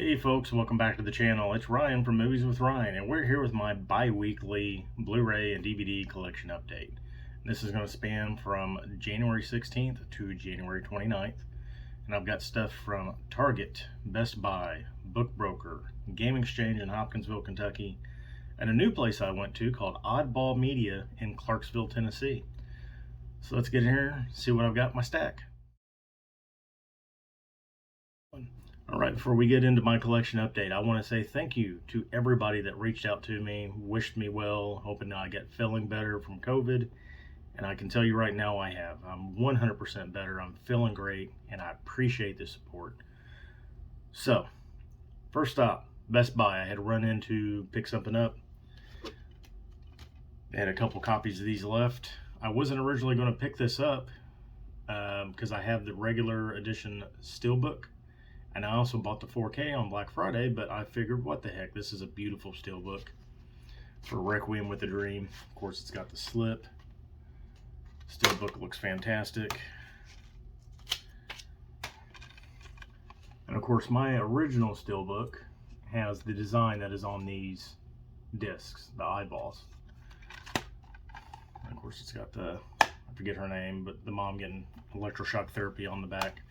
Hey folks, welcome back to the channel. It's Ryan from Movies with Ryan, and we're here with my bi-weekly Blu-ray and DVD collection update. This is going to span from January 16th to January 29th, and I've got stuff from Target, Best Buy, Book Broker, Game Exchange in Hopkinsville, Kentucky, and a new place I went to called Oddball Media in Clarksville, Tennessee. So let's get in here and see what I've got in my stack. Alright, before we get into my collection update, I want to say thank you to everybody that reached out to me, wished me well, hoping I get feeling better from COVID. And I can tell you right now I have. I'm 100% better, I'm feeling great, and I appreciate the support. So, first stop, Best Buy. I had to run in to pick something up. They had a couple copies of these left. I wasn't originally going to pick this up because I have the regular edition Steelbook. And I also bought the 4K on Black Friday, but I figured, what the heck, this is a beautiful steelbook for Requiem with a Dream. Of course, it's got the slip. Steelbook looks fantastic. And of course, my original steelbook has the design that is on these discs, the eyeballs. And of course, it's got the, I forget her name, but the mom getting electroshock therapy on the back.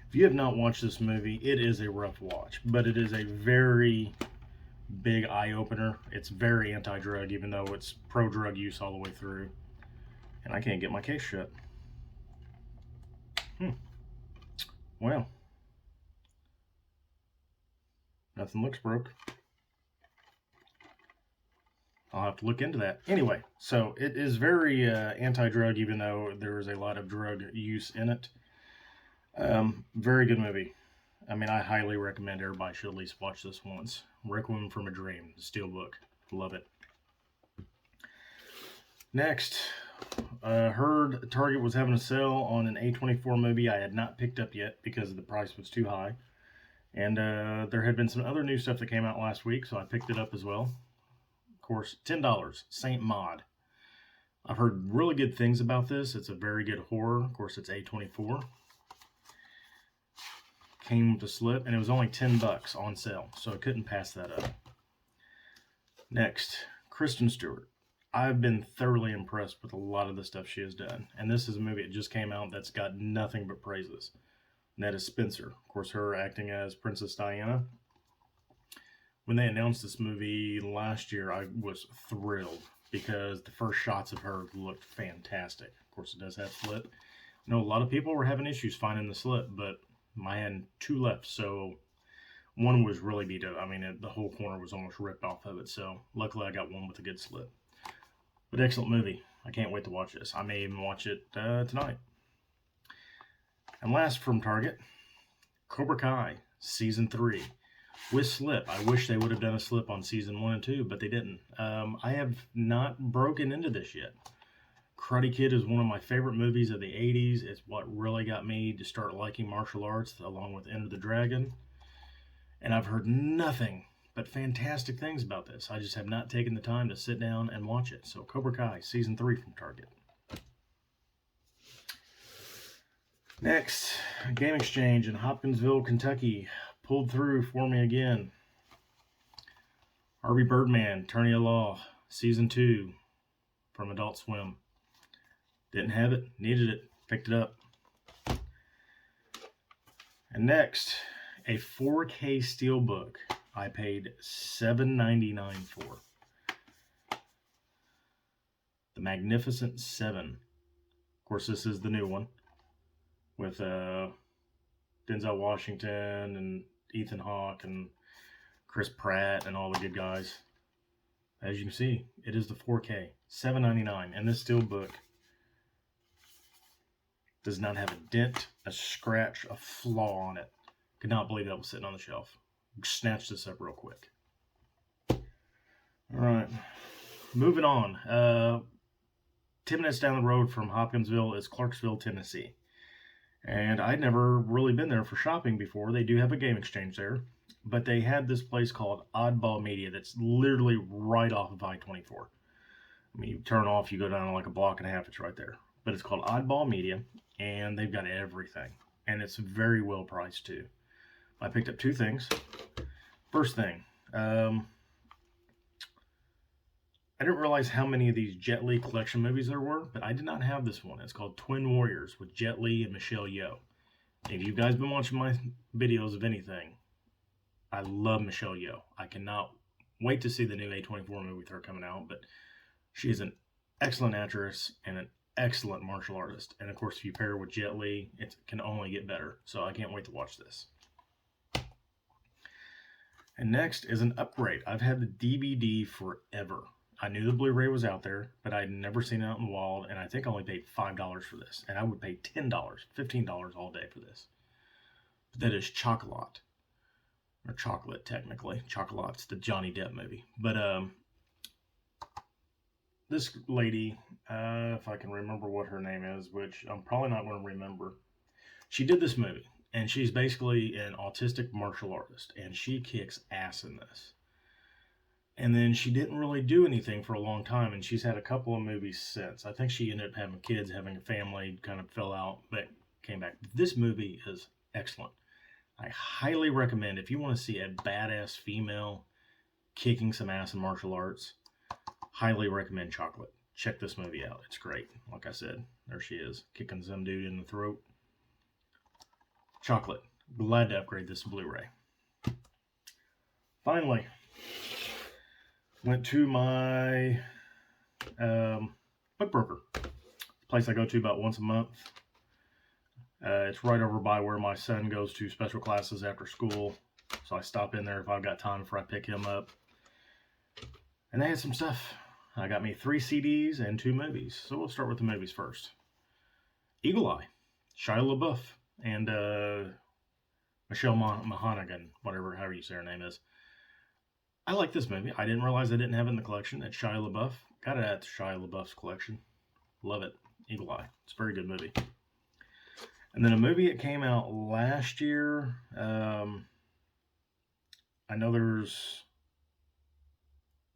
If you have not watched this movie, it is a rough watch, but it is a very big eye-opener. It's very anti-drug, even though it's pro-drug use all the way through. And I can't get my case shut. Well, nothing looks broke. I'll have to look into that. Anyway, so it is very anti-drug, even though there is a lot of drug use in it. Very good movie. I mean, I highly recommend everybody should at least watch this once. Requiem from a Dream, the Steelbook. Love it. Next, heard Target was having a sale on an A24 movie I had not picked up yet because the price was too high. And there had been some other new stuff that came out last week, so I picked it up as well. Of course, $10, Saint Maud. I've heard really good things about this. It's a very good horror. Of course, it's A24. Came with a slip, and it was only $10 on sale, so I couldn't pass that up. Next, Kristen Stewart. I've been thoroughly impressed with a lot of the stuff she has done, and this is a movie that just came out that's got nothing but praises. And that is Spencer. Of course, her acting as Princess Diana. When they announced this movie last year, I was thrilled because the first shots of her looked fantastic. Of course, it does have slip. I know a lot of people were having issues finding the slip, but I had two left, so one was really beat up. I mean, the whole corner was almost ripped off of it, so luckily I got one with a good slip. But excellent movie. I can't wait to watch this. I may even watch it tonight. And last from Target, Cobra Kai Season 3 with slip. I wish they would have done a slip on Season 1 and 2, but they didn't. I have not broken into this yet. Karate Kid is one of my favorite movies of the 80s. It's what really got me to start liking martial arts, along with Enter the Dragon. And I've heard nothing but fantastic things about this. I just have not taken the time to sit down and watch it. So Cobra Kai Season 3 from Target. Next, Game Exchange in Hopkinsville, Kentucky. Pulled through for me again. Harvey Birdman, Attorney at Law, Season 2 from Adult Swim. Didn't have it, needed it, picked it up. And next, a 4K Steelbook I paid $7.99 for. The Magnificent Seven. Of course, this is the new one with Denzel Washington and Ethan Hawke and Chris Pratt and all the good guys. As you can see, it is the 4K, $7.99, and this Steelbook does not have a dent, a scratch, a flaw on it. Could not believe that was sitting on the shelf. Snatch this up real quick. Alright, moving on. 10 minutes down the road from Hopkinsville is Clarksville, Tennessee. And I'd never really been there for shopping before. They do have a Game Exchange there. But they had this place called Oddball Media that's literally right off of I-24. I mean, you turn off, you go down like a block and a half, it's right there. But it's called Oddball Media, and they've got everything. And it's very well priced too. I picked up two things. First thing, I didn't realize how many of these Jet Li collection movies there were, but I did not have this one. It's called Twin Warriors with Jet Li and Michelle Yeoh. If you guys been watching my videos of anything, I love Michelle Yeoh. I cannot wait to see the new A24 movie with her coming out, but she is an excellent actress and an excellent martial artist. And of course, if you pair her with Jet Li, it can only get better. So I can't wait to watch this. And next is an upgrade. I've had the DVD forever. I knew the Blu-ray was out there, but I'd never seen it out in the wild, and I think I only paid $5 for this. And I would pay $10, $15 all day for this. But that is Chocolat. Or Chocolate, technically. Chocolat's the Johnny Depp movie. But this lady, if I can remember what her name is, which I'm probably not going to remember, she did this movie. And she's basically an autistic martial artist, and she kicks ass in this. And then she didn't really do anything for a long time, and she's had a couple of movies since. I think she ended up having kids, having a family, kind of fell out, but came back. This movie is excellent. I highly recommend, if you want to see a badass female kicking some ass in martial arts, highly recommend Chocolate. Check this movie out. It's great. Like I said, there she is, kicking some dude in the throat. Chocolate. Glad to upgrade this Blu-ray. Finally, went to my book broker. Place I go to about once a month. It's right over by where my son goes to special classes after school. So I stop in there if I've got time before I pick him up. And they had some stuff. I got me 3 CDs and 2 movies. So we'll start with the movies first. Eagle Eye. Shia LaBeouf. And Michelle Mahonigan, however you say her name is. I like this movie. I didn't realize I didn't have it in the collection. It's Shia LaBeouf. Got it at Shia LaBeouf's collection. Love it. Eagle Eye. It's a very good movie. And then a movie that came out last year. I know there's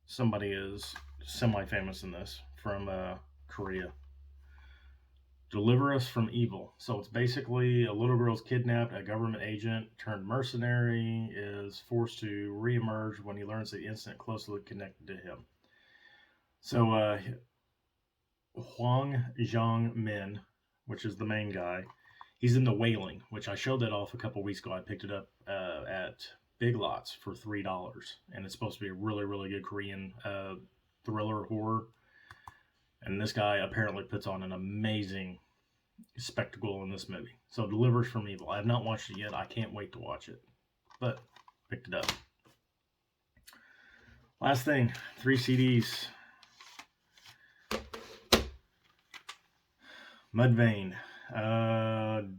somebody is semi-famous in this from Korea. Deliver Us from Evil. So it's basically a little girl's kidnapped, a government agent turned mercenary is forced to reemerge when he learns the incident closely connected to him. So Hwang Jong-min, which is the main guy, he's in The Wailing, which I showed that off a couple weeks ago. I picked it up at Big Lots for $3, and it's supposed to be a really, really good Korean thriller horror. And this guy apparently puts on an amazing spectacle in this movie. So Deliver Us from Evil. I have not watched it yet. I can't wait to watch it. But picked it up. Last thing, 3 CDs. Mudvayne.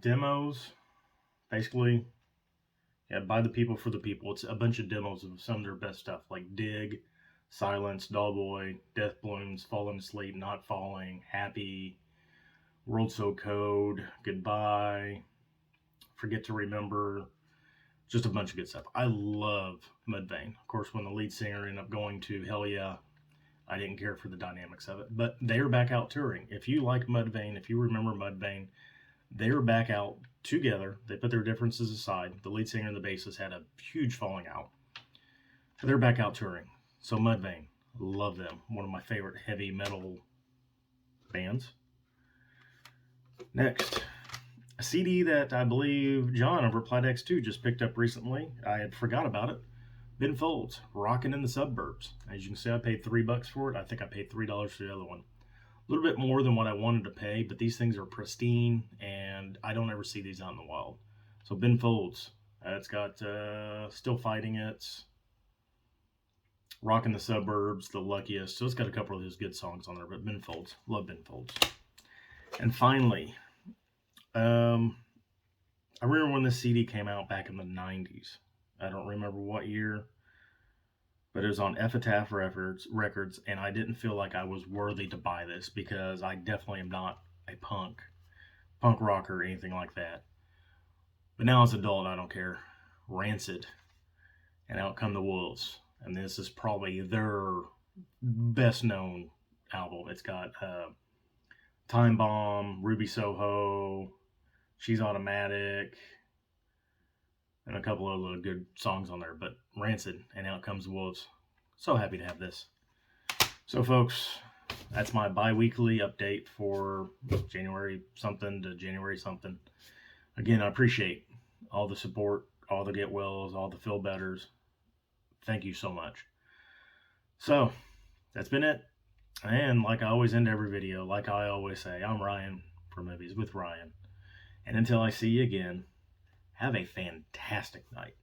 Demos. Basically, yeah, by the people for the people. It's a bunch of demos of some of their best stuff, like Dig, Silence, Dollboy, Death Blooms, Falling Asleep, Not Falling, Happy, World So Cold, Goodbye, Forget to Remember, just a bunch of good stuff. I love Mudvayne. Of course, when the lead singer ended up going to Hell Yeah, I didn't care for the dynamics of it. But they are back out touring. If you like Mudvayne, if you remember Mudvayne, they are back out together. They put their differences aside. The lead singer and the bassist had a huge falling out. They're back out touring. So Mudvayne, love them. One of my favorite heavy metal bands. Next, a CD that I believe John over Plaid X2 just picked up recently. I had forgot about it. Ben Folds, Rockin' in the Suburbs. As you can see, I paid $3 for it. I think I paid $3 for the other one. A little bit more than what I wanted to pay, but these things are pristine, and I don't ever see these out in the wild. So Ben Folds, it's got Still Fighting It, Rockin' the Suburbs, The Luckiest. So it's got a couple of those good songs on there, but Ben Folds. Love Ben Folds. And finally, I remember when this CD came out back in the 90s. I don't remember what year, but it was on Epitaph Records, and I didn't feel like I was worthy to buy this because I definitely am not a punk rocker or anything like that. But now as an adult, I don't care. Rancid and Out Come the Wolves. And this is probably their best known album. It's got Time Bomb, Ruby Soho, She's Automatic, and a couple of little good songs on there. But Rancid and Out Comes the Wolves. So happy to have this. So, folks, that's my bi-weekly update for January something to January something. Again, I appreciate all the support, all the get wells, all the feel betters. Thank you so much. So, that's been it. And like I always end every video, like I always say, I'm Ryan from Movies with Ryan. And until I see you again, have a fantastic night.